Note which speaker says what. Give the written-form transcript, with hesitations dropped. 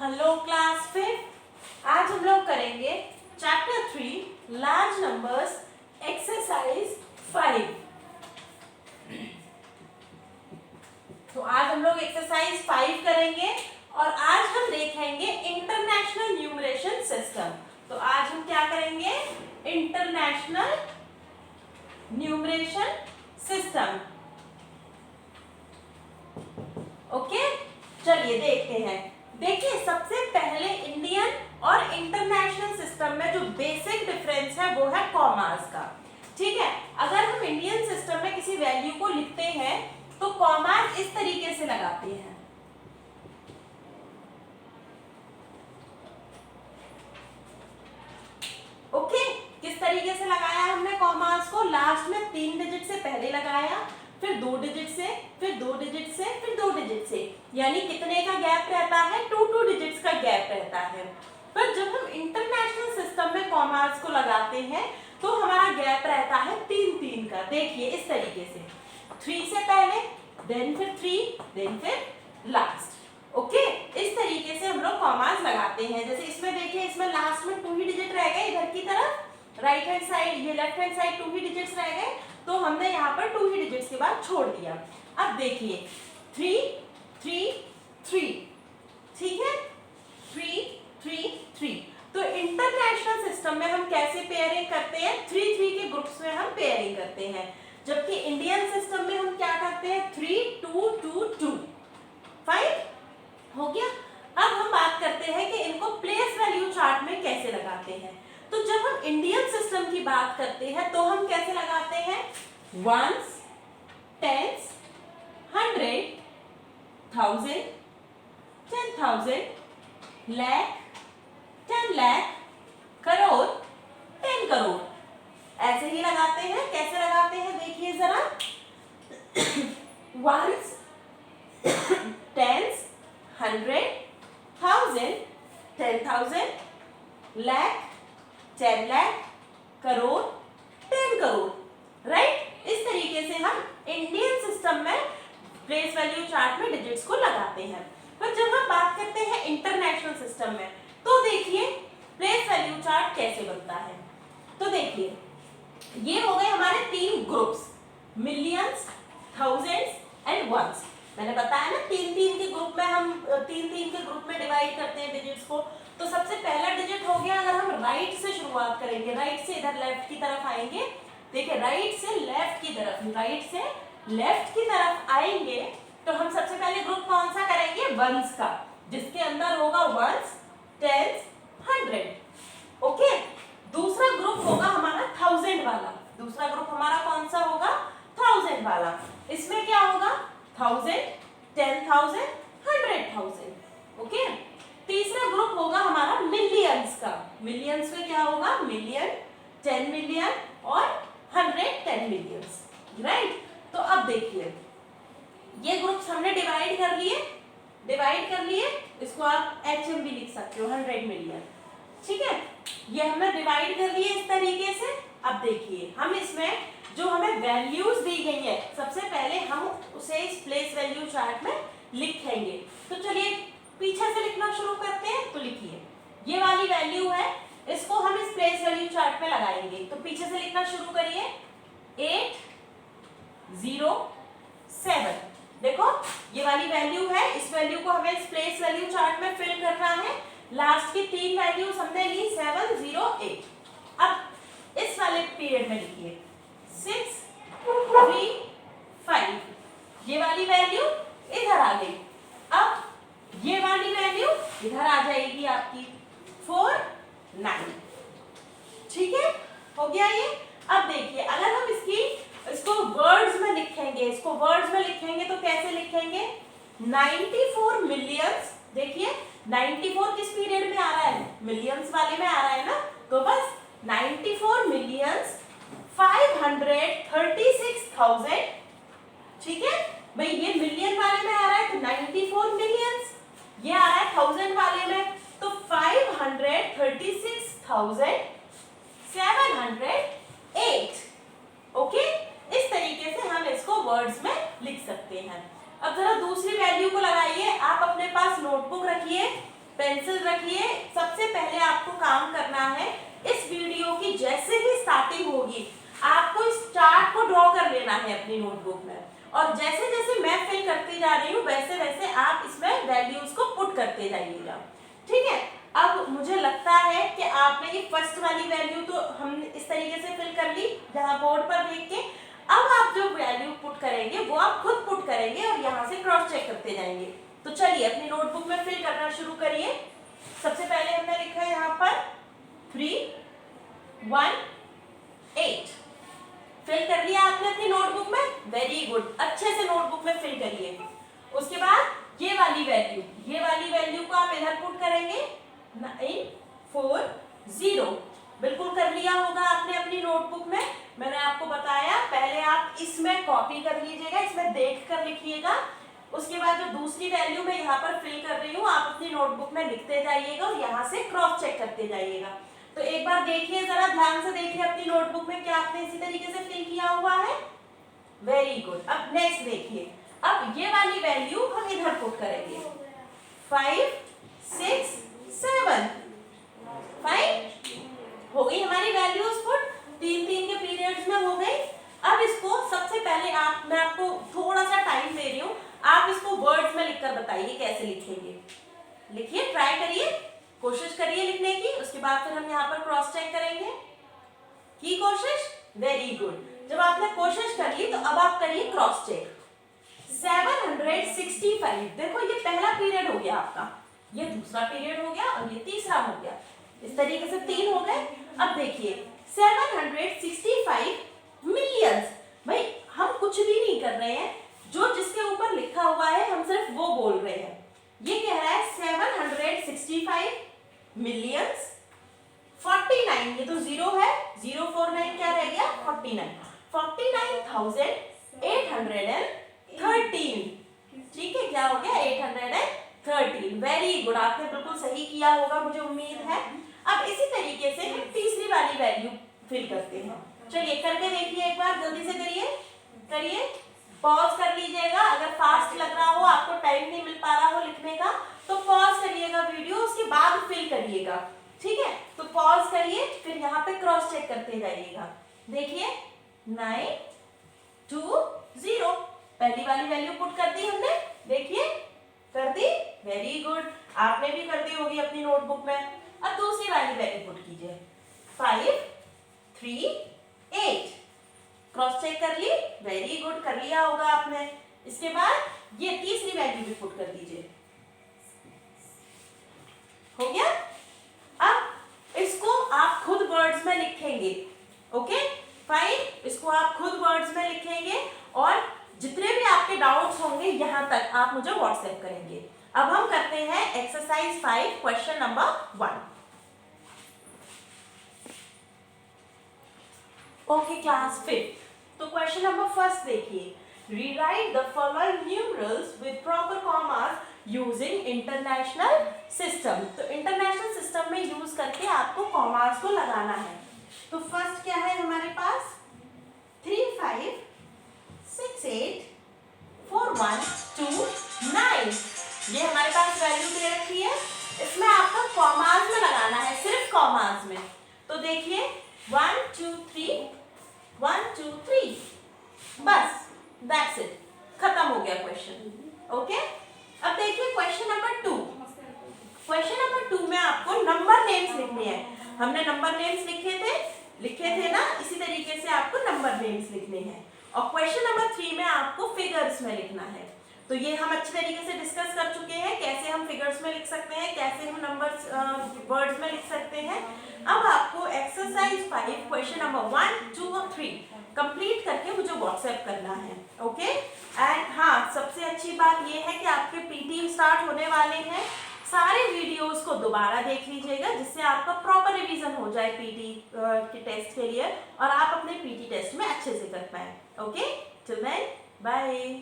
Speaker 1: Hello class fifth. आज हम लोग करेंगे चैप्टर 3 लार्ज नंबर्स एक्सरसाइज 5। तो आज हम लोग एक्सरसाइज 5 करेंगे और आज हम देखेंगे इंटरनेशनल न्यूमरेशन सिस्टम। तो आज हम क्या करेंगे? International numeration system. ओके, चलिए देखते हैं। देखिए, सबसे पहले इंडियन और इंटरनेशनल सिस्टम में जो बेसिक डिफरेंस है वो है कॉमास का। ठीक है, अगर हम इंडियन सिस्टम में किसी वैल्यू को लिखते हैं तो कॉमास इस तरीके से लगाते हैं। ओके, किस तरीके से लगाया हमने कॉमास को? लास्ट में 3 डिजिट से पहले लगाया, फिर 2 डिजिट से, फिर 2 डिजिट से, फिर 2 डिजिट से, यानी कितने का गैप रहता है? 2 डिजिट्स का गैप रहता है। पर जब हम इंटरनेशनल सिस्टम में कॉमास को लगाते हैं तो हमारा गैप रहता है 3 का। देखिए इस तरीके से, 3 से पहले, देन फिर 3, देन फिर लास्ट। ओके, इस तरीके से हम लोग कॉमास लगाते हैं। जैसे इसमें देखिए, इसमें लास्ट में 2 ही डिजिट रह गए इधर की तरफ, राइट हैंड साइड, ये लेफ्ट हैंड साइड 2 ही डिजिट्स रह गए, तो हमने यहाँ पर 2 ही डिजिट्स के बाद छोड़ दिया। अब देखिए 3 3 3, ठीक है, 3 3 3। तो इंटरनेशनल सिस्टम में हम कैसे पेयरिंग करते हैं? 3 3 के ग्रुप्स में हम पेयरिंग करते हैं, जबकि इंडियन सिस्टम में हम क्या करते हैं? 3 2 2 2। फाइन, हो गया। अब हम बात करते हैं कि इनको प्लेस वैल्यू चार्ट में कैसे लगाते हैं। तो जब हम इंडियन सिस्टम की बात करते हैं तो हम कैसे लगाते हैं? वंस, टेंस, 100, 1000, 10,000, लाख, 10 लाख, करोड़, 10 करोड़, ऐसे ही लगाते हैं। कैसे लगाते हैं देखिए जरा। Ones, tens, 100, 1000, 10,000, lakh, 10 lakh, crore, 10 crore, right. इस तरीके से हम इंडियन सिस्टम में प्लेस वैल्यू चार्ट में डिजिट्स को लगाते हैं। पर जब हम बात करते हैं इंटरनेशनल सिस्टम में तो देखिए प्लेस वैल्यू चार्ट कैसे बनता है। तो देखिए, ये हो गए हमारे 3 groups, millions, thousands and ones. मैंने बताया ना 3 3 के ग्रुप में हम 3 3 के ग्रुप में डिवाइड करते हैं डिजिट्स को। तो सबसे पहला डिजिट हो गया, अगर हम राइट से शुरुआत करेंगे, राइट से इधर लेफ्ट की तरफ आएंगे। देखिए राइट से लेफ्ट की तरफ, राइट से लेफ्ट की तरफ आएंगे तो हम सबसे पहले ग्रुप कौन सा करेंगे? वंस का, जिसके अंदर होगा वंस, टेंस, 100। ओके, दूसरा ग्रुप होगा हमारा 1000 वाला। दूसरा ग्रुप हमारा कौन सा होगा? 1000 वाला। इसमें क्या होगा? 1000, 10,000, 100,000। ओके, तीसरा ग्रुप होगा हमारा मिलियंस का। मिलियंस में क्या होगा? मिलियन, 10 मिलियन और 110 मिलियंस, राइट। तो अब देखिए, ये ग्रुप्स हमने डिवाइड कर लिए, इसको आप HM भी लिख सकते हो, 100 मिलियन, ठीक है। ये हमने डिवाइड कर लिए इस तरीके से। अब देखिए, हम इसमें जो हमें वैल्यूज दी गई है, सबसे पहले हम उसे इस प्लेस वैल्यू चार्ट में लिखेंगे। तो चलिए पीछे से लिखना शुरू करते हैं। तो लिखिए, ये वाली वैल्यू है, इसको हम इस प्लेस वैल्यू चार्ट में लगाएंगे। तो पीछे से लिखना शुरू करिए, 8 0 7। देखो ये वाली वैल्यू है, इस वैल्यू को हमें इस प्लेस वैल्यू चार्ट में फिल करना है। लास्ट की 3 वैल्यूज हमने ली, 7 0 8। अब इस वाले पीरियड में लिखिए 6 3 5। ये वाली वैल्यू इधर आ गई। अब ये वाली वैल्यू इधर आ जाएगी आपकी 4 9, ठीक है, हो गया ये। अब देखिए, अगर हम इसको वर्ड्स में लिखेंगे, तो कैसे लिखेंगे? 94 मिलियंस। देखिए 94 किस पीरियड में आ रहा है? मिलियंस वाले में आ रहा है ना, तो बस 94 मिलियंस 536,000, ठीक है भाई। ये मिलियन वाले में आ रहा है तो 94 मिलियंस, ये आ रहा है 1000 वाले में तो 536,708। ओके, इस तरीके से हम इसको वर्ड्स में लिख सकते हैं। अब जरा दूसरी वैल्यू को लगाइए। आप अपने पास नोटबुक रखिए, पेंसिल रखिए। सबसे पहले आपको काम करना है, इस वीडियो की जैसे ही स्टार्टिंग होगी आपको इस चार्ट को ड्रॉ कर लेना है अपनी नोटबुक में, और जैसे जैसे मैं फिल करती जा रही हूँ वैसे वैसे आप इसमें वैल्यूज को पुट करते जाइएगा, ठीक है। अब मुझे लगता है कि आपने ये फर्स्ट वाली वैल्यू तो हमने इस तरीके से फिल कर ली जहाँ बोर्ड पर देख के। अब आप जो वैल्यू पुट करेंगे वो आप खुद पुट करेंगे और यहाँ से क्रॉस चेक करते जाएंगे। तो चलिए अपनी नोटबुक में फिल करना शुरू करिए। सबसे पहले हमने लिखा है यहाँ पर 3 1 8। फिल कर लिया आपने अपनी नोटबुक में, वेरी गुड, अच्छे से नोटबुक में फिल करिए। उसके बाद ये वाली वैल्यू को आप इधर पुट करेंगे 9 4 0। बिल्कुल कर लिया होगा आपने अपनी नोटबुक में। मैंने आपको बताया पहले आप इसमें कॉपी कर लीजिएगा, इसमें देख कर लिखिएगा। उसके बाद जो दूसरी वैल्यू मैं यहाँ पर फिल कर रही हूँ आप अपनी नोटबुक में लिखते जाइएगा और यहाँ से क्रॉस चेक करते जाइएगा। तो एक बार देखिए, जरा ध्यान से देखिए अपनी नोटबुक में क्या आपने इसी तरीके से फिल किया हुआ है, वेरी गुड। अब नेक्स्ट देखिए, अब ये वाली वैल्यू हम इधर पुट करेंगे 5 6 7। 5 हो गई हमारी वैल्यूज पुट, 3 के पीरियड्स में हो गई। अब इसको सबसे पहले मैं आपको थोड़ा सा टाइम दे रही हूँ, आप इसको वर्ड्स में लिखकर बताइए कैसे लिखेंगे। लिखिए, ट्राई करिए, कोशिश करिए लिखने की। उसके बाद फिर हम यहाँ पर क्रॉस चेक करेंगे। की कोशिश, वेरी गुड। जब आपने कोशिश कर ली तो अब आप करिए क्रॉस चेक। 765, देखो ये पहला पीरियड हो गया आपका, ये दूसरा पीरियड हो गया और ये तीसरा हो गया। इस तरीके से 3 हो गए। अब देखिए 765 मिलियंस, भाई हम कुछ भी नहीं कर रहे हैं, जो जिसके ऊपर लिखा हुआ है हम सिर्फ वो बोल रहे हैं। ये कह रहा है 765 मिलियंस 49, ये तो 0 है, 049 क्या रह गया 49, 49,813। ठीक है, क्या हो गया 813, वेरी गुड, आपने बिल्कुल सही किया होगा मुझे उम्मीद है। अब इसी तरीके से हम तीसरी वाली वैल्यू फिल करते हैं। चलिए करके देखिए एक बार, जल्दी से करिए, पॉज कर लीजिएगा। अगर फास्ट लग रहा हो, आपको टाइम नहीं मिल पा रहा हो लिखने का, तो पॉज करिएगा वीडियो, उसके बाद फिल करिएगा, ठीक है। तो पॉज करिए, फिर यहाँ पे क्रॉस चेक करते जाइएगा। देखिए 9 2 0, पहली वाली वैल्यू पुट कर दी हमने, देखिए कर दी, वेरी गुड, आपने भी कर दी होगी अपनी नोटबुक में। अब दूसरी वाली वैल्यू पुट कीजिए 5 3 8, क्रॉस चेक कर ली, वेरी गुड, कर लिया होगा आपने। इसके बाद ये तीसरी वैल्यू भी पुट कर दीजिए, हो गया। अब इसको आप खुद वर्ड्स में लिखेंगे, ओके फाइन, इसको आप खुद वर्ड्स में लिखेंगे और जितने भी आपके डाउट्स होंगे यहाँ तक आप मुझे व्हाट्सएप करेंगे। अब हम करते हैं exercise 5 question number 1। Okay class 5, तो क्वेश्चन नंबर 1 देखिए, rewrite the following numerals with proper commas using international system. तो इंटरनेशनल सिस्टम में यूज करके आपको कॉमास को लगाना है। तो फर्स्ट क्या है हमारे पास 3 5 6 8 4 1 2 9, ये हमारे पास वैल्यू दे रखी है। इसमें आपको कॉमास में लगाना है, सिर्फ कॉमास में। तो देखिए 1 2 3 1 2 3, बस दैट्स इट, खत्म हो गया क्वेश्चन, ओके। अब देखिए क्वेश्चन नंबर 2। क्वेश्चन नंबर 2 में आपको नंबर नेम्स लिखने हैं। हमने नंबर नेम्स लिखे थे ना, इसी तरीके से आपको नंबर नेम्स लिखने हैं। और क्वेश्चन नंबर 3 में आपको फिगर्स में लिखना है। तो ये हम अच्छी तरीके से डिस्कस कर चुके हैं, कैसे हम फिगर्स में लिख सकते हैं, कैसे हम नंबर्स वर्ड्स में लिख सकते हैं। अब आपको एक्सरसाइज 5 क्वेश्चन नंबर 1 2 और 3 कंप्लीट करके मुझे व्हाट्सएप करना है, ओके। एंड हाँ, सबसे अच्छी बात ये है कि आपके पीटी स्टार्ट होने वाले हैं। सारे वीडियोस को दोबारा देख लीजिएगा, जिससे आपका प्रॉपर रिवीजन हो जाए पीटी के टेस्ट के लिए और आप अपने पीटी टेस्ट में अच्छे से कर पाए, ओके। Till then bye.